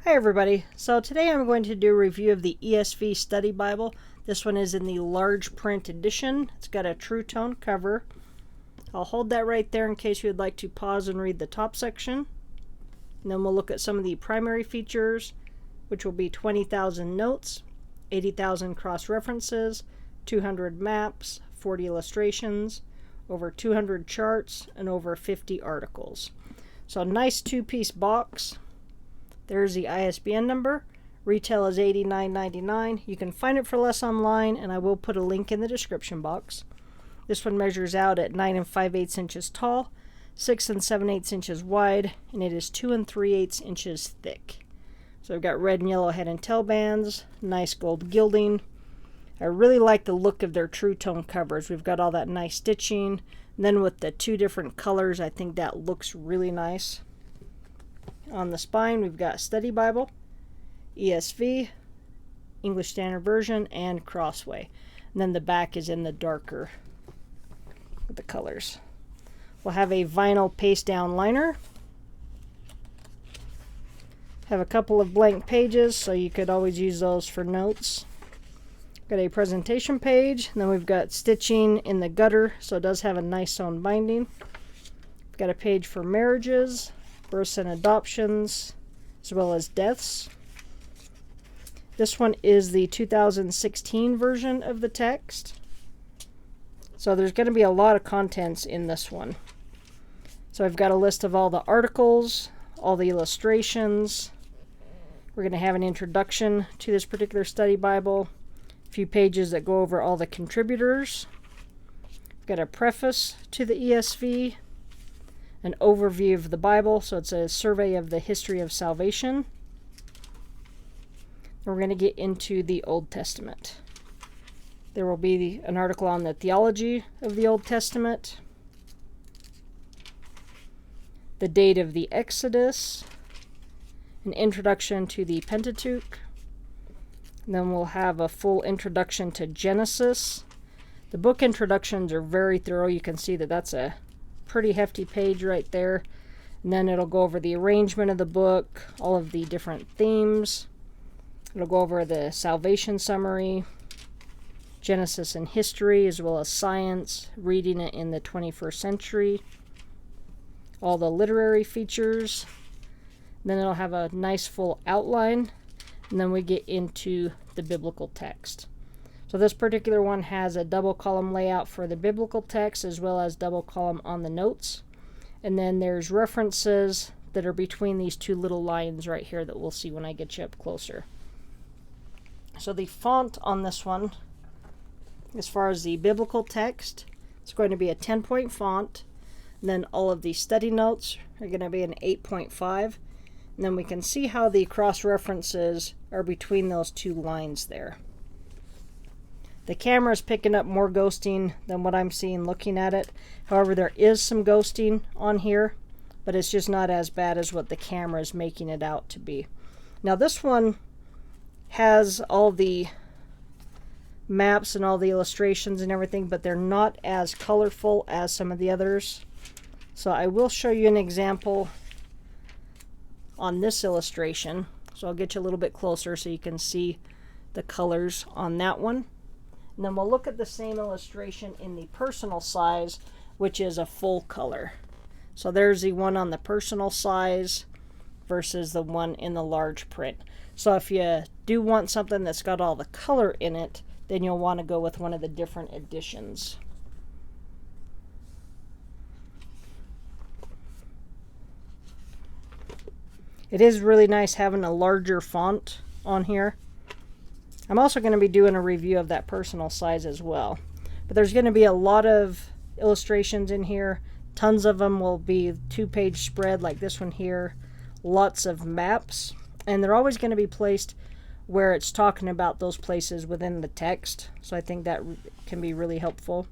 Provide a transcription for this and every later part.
Hi everybody, so today I'm going to do a review of the ESV Study Bible. This one is in the large print edition. It's got a TruTone cover. I'll hold that right there in case you would like to pause and read the top section. And then we'll look at some of the primary features, which will be 20,000 notes, 80,000 cross-references, 200 maps, 40 illustrations, over 200 charts, and over 50 articles. So a nice two-piece box. There's the ISBN number. Retail is $89.99. You can find it for less online, and I will put a link in the description box. This one measures out at 9 5/8 inches tall, 6 7/8 inches wide, and it is 2 3/8 inches thick. So I've got red and yellow head and tail bands, nice gold gilding. I really like the look of their TruTone covers. We've got all that nice stitching. And then with the two different colors, I think that looks really nice. On the spine, we've got Study Bible, ESV, English Standard Version, and Crossway. And then the back is in the darker with the colors. We'll have a vinyl paste down liner. Have a couple of blank pages, so you could always use those for notes. Got a presentation page, and then we've got stitching in the gutter, so it does have a nice sewn binding. We've got a page for marriages, births and adoptions, as well as deaths. This one is the 2016 version of the text. So there's going to be a lot of contents in this one. So I've got a list of all the articles, all the illustrations. We're going to have an introduction to this particular study Bible, a few pages that go over all the contributors. We've got a preface to the ESV, an overview of the Bible, so it's a survey of the history of salvation. We're going to get into the Old Testament. There will be an article on the theology of the Old Testament, the date of the Exodus, an introduction to the Pentateuch, and then we'll have a full introduction to Genesis. The book introductions are very thorough. You can see that that's a pretty hefty page right there. And then it'll go over the arrangement of the book, all of the different themes. It'll go over the salvation summary, Genesis and history, as well as science, reading it in the 21st century, all the literary features. Then it'll have a nice full outline, and then we get into the biblical text. So this particular one has a double column layout for the biblical text as well as double column on the notes. And then there's references that are between these two little lines right here that we'll see when I get you up closer. So the font on this one, as far as the biblical text, it's going to be a 10-point font. And then all of the study notes are going to be an 8.5. And then we can see how the cross references are between those two lines there. The camera is picking up more ghosting than what I'm seeing looking at it. However, there is some ghosting on here, but it's just not as bad as what the camera is making it out to be. Now this one has all the maps and all the illustrations and everything, but they're not as colorful as some of the others. So I will show you an example on this illustration. So I'll get you a little bit closer so you can see the colors on that one. And then we'll look at the same illustration in the personal size, which is a full color. So there's the one on the personal size versus the one in the large print. So if you do want something that's got all the color in it, then you'll want to go with one of the different editions. It is really nice having a larger font on here. I'm also going to be doing a review of that personal size as well. But there's going to be a lot of illustrations in here. Tons of them will be two-page spread like this one here. Lots of maps. And they're always going to be placed where it's talking about those places within the text. So I think that can be really helpful.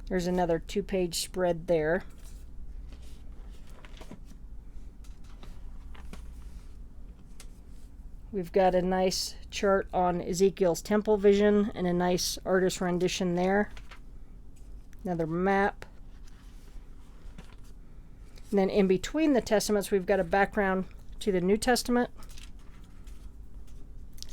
There's another two-page spread there. We've got a nice chart on Ezekiel's temple vision and a nice artist rendition there. Another map. And then in between the testaments, we've got a background to the New Testament.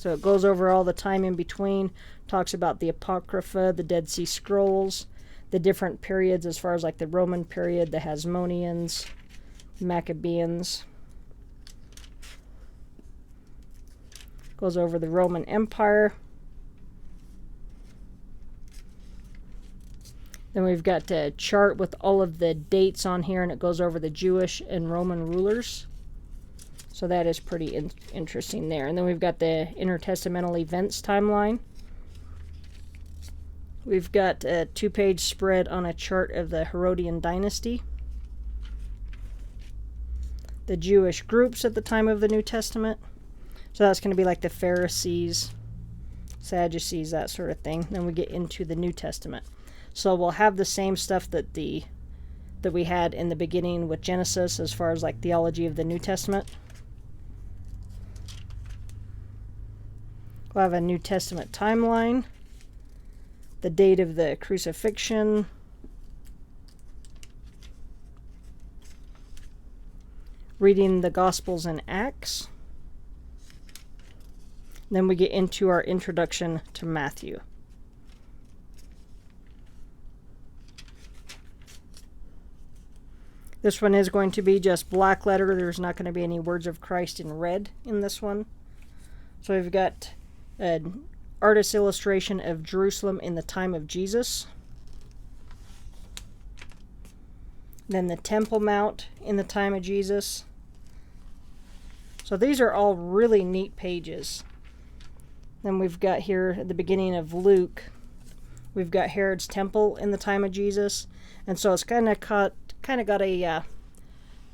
So it goes over all the time in between, talks about the Apocrypha, the Dead Sea Scrolls, the different periods as far as like the Roman period, the Hasmoneans, Maccabeans. Goes over the Roman Empire. Then we've got a chart with all of the dates on here, and it goes over the Jewish and Roman rulers. So that is pretty interesting there. And then we've got the intertestamental events timeline. We've got a 2-page spread on a chart of the Herodian dynasty. The Jewish groups at the time of the New Testament. So that's going to be like the Pharisees, Sadducees, that sort of thing. Then we get into the New Testament. So we'll have the same stuff that we had in the beginning with Genesis as far as like theology of the New Testament. We'll have a New Testament timeline, the date of the crucifixion, reading the Gospels and Acts. Then we get into our introduction to Matthew. This one is going to be just black letter. There's not going to be any words of Christ in red in this one. So we've got an artist's illustration of Jerusalem in the time of Jesus. Then the Temple Mount in the time of Jesus. So these are all really neat pages. Then we've got here at the beginning of Luke, we've got Herod's temple in the time of Jesus. And so it's kind of got a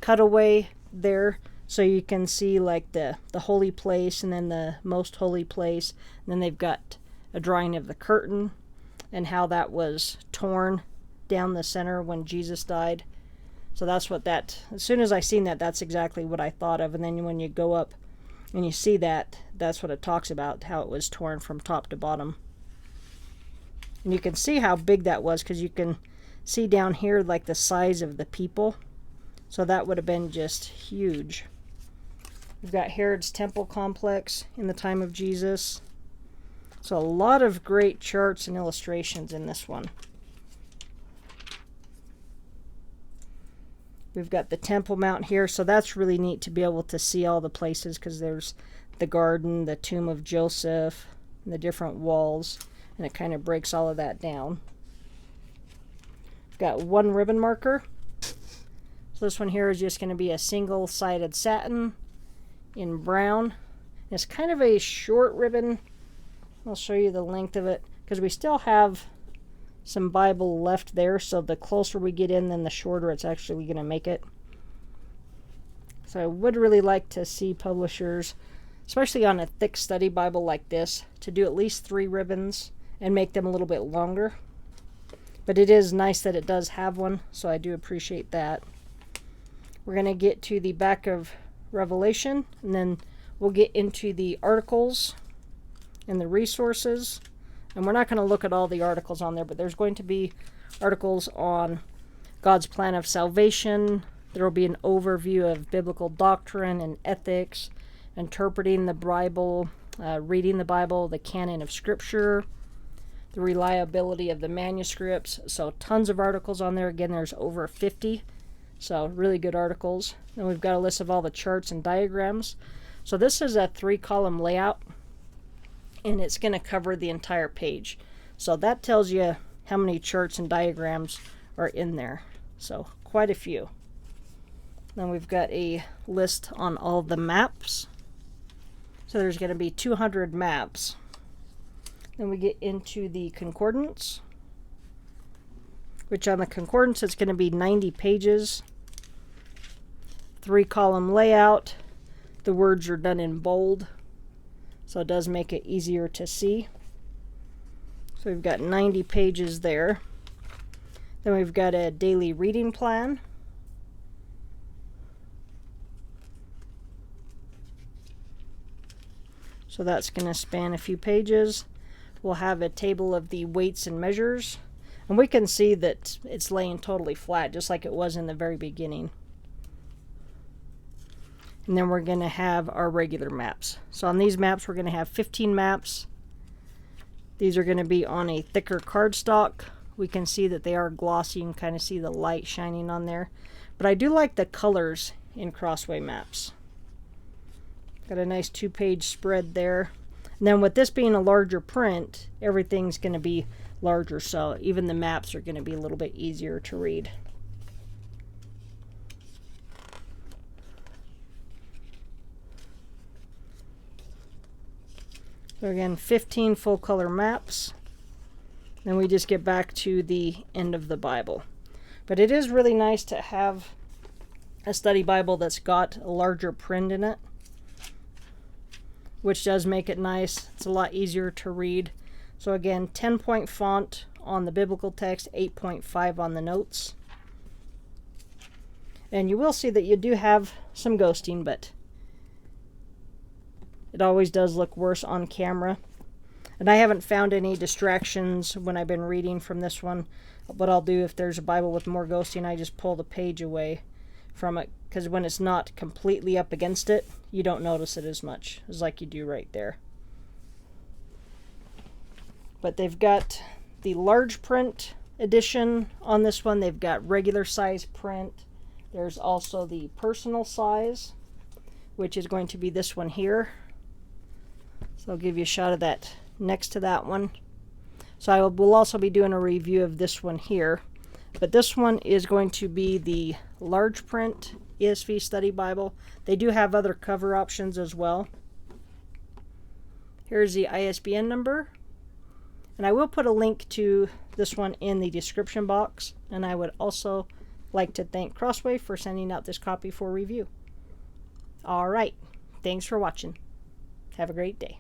cutaway there, so you can see like the holy place and then the most holy place. And then they've got a drawing of the curtain and how that was torn down the center when Jesus died. So that's what that, as soon as I seen that, that's exactly what I thought of. And then when you go up and you see that, that's what it talks about, how it was torn from top to bottom. And you can see how big that was, because you can see down here like the size of the people. So that would have been just huge. We've got Herod's temple complex in the time of Jesus. So a lot of great charts and illustrations in this one. We've got the Temple Mount here, so that's really neat to be able to see all the places, because there's the garden, the tomb of Joseph, and the different walls, and it kind of breaks all of that down. We've got one ribbon marker. So this one here is just going to be a single-sided satin in brown. It's kind of a short ribbon. I'll show you the length of it, because we still have some Bible left there, so the closer we get in, then the shorter it's actually going to make it. So I would really like to see publishers, especially on a thick study Bible like this, to do at least 3 ribbons and make them a little bit longer. But it is nice that it does have one, so I do appreciate that. We're going to get to the back of Revelation, and then we'll get into the articles and the resources. And we're not going to look at all the articles on there, but there's going to be articles on God's plan of salvation. There will be an overview of biblical doctrine and ethics, interpreting the Bible, reading the Bible, the canon of Scripture, the reliability of the manuscripts. So tons of articles on there. Again, there's over 50. So really good articles. Then we've got a list of all the charts and diagrams. So this is a 3-column layout, and it's going to cover the entire page. So that tells you how many charts and diagrams are in there. So quite a few. Then we've got a list on all the maps. So there's going to be 200 maps. Then we get into the Concordance, which on the Concordance it's going to be 90 pages. 3-column layout. The words are done in bold, so it does make it easier to see. So we've got 90 pages there. Then we've got a daily reading plan. So that's going to span a few pages. We'll have a table of the weights and measures. And we can see that it's laying totally flat, just like it was in the very beginning. And then we're going to have our regular maps. So on these maps, we're going to have 15 maps. These are going to be on a thicker cardstock. We can see that they are glossy. You can kind of see the light shining on there. But I do like the colors in Crossway maps. Got a nice 2-page spread there. And then with this being a larger print, everything's going to be larger, so even the maps are going to be a little bit easier to read. So again, 15 full color maps. Then we just get back to the end of the Bible. But it is really nice to have a study Bible that's got a larger print in it, which does make it nice. It's a lot easier to read. So again, 10-point font on the biblical text, 8.5 on the notes. And you will see that you do have some ghosting, but it always does look worse on camera. And I haven't found any distractions when I've been reading from this one. What I'll do if there's a Bible with more ghosting, I just pull the page away from it, because when it's not completely up against it, you don't notice it as much as like you do right there. But they've got the large print edition on this one. They've got regular size print. There's also the personal size, which is going to be this one here. So I'll give you a shot of that next to that one. So I will also be doing a review of this one here. But this one is going to be the large print ESV Study Bible. They do have other cover options as well. Here's the ISBN number. And I will put a link to this one in the description box. And I would also like to thank Crossway for sending out this copy for review. All right. Thanks for watching. Have a great day.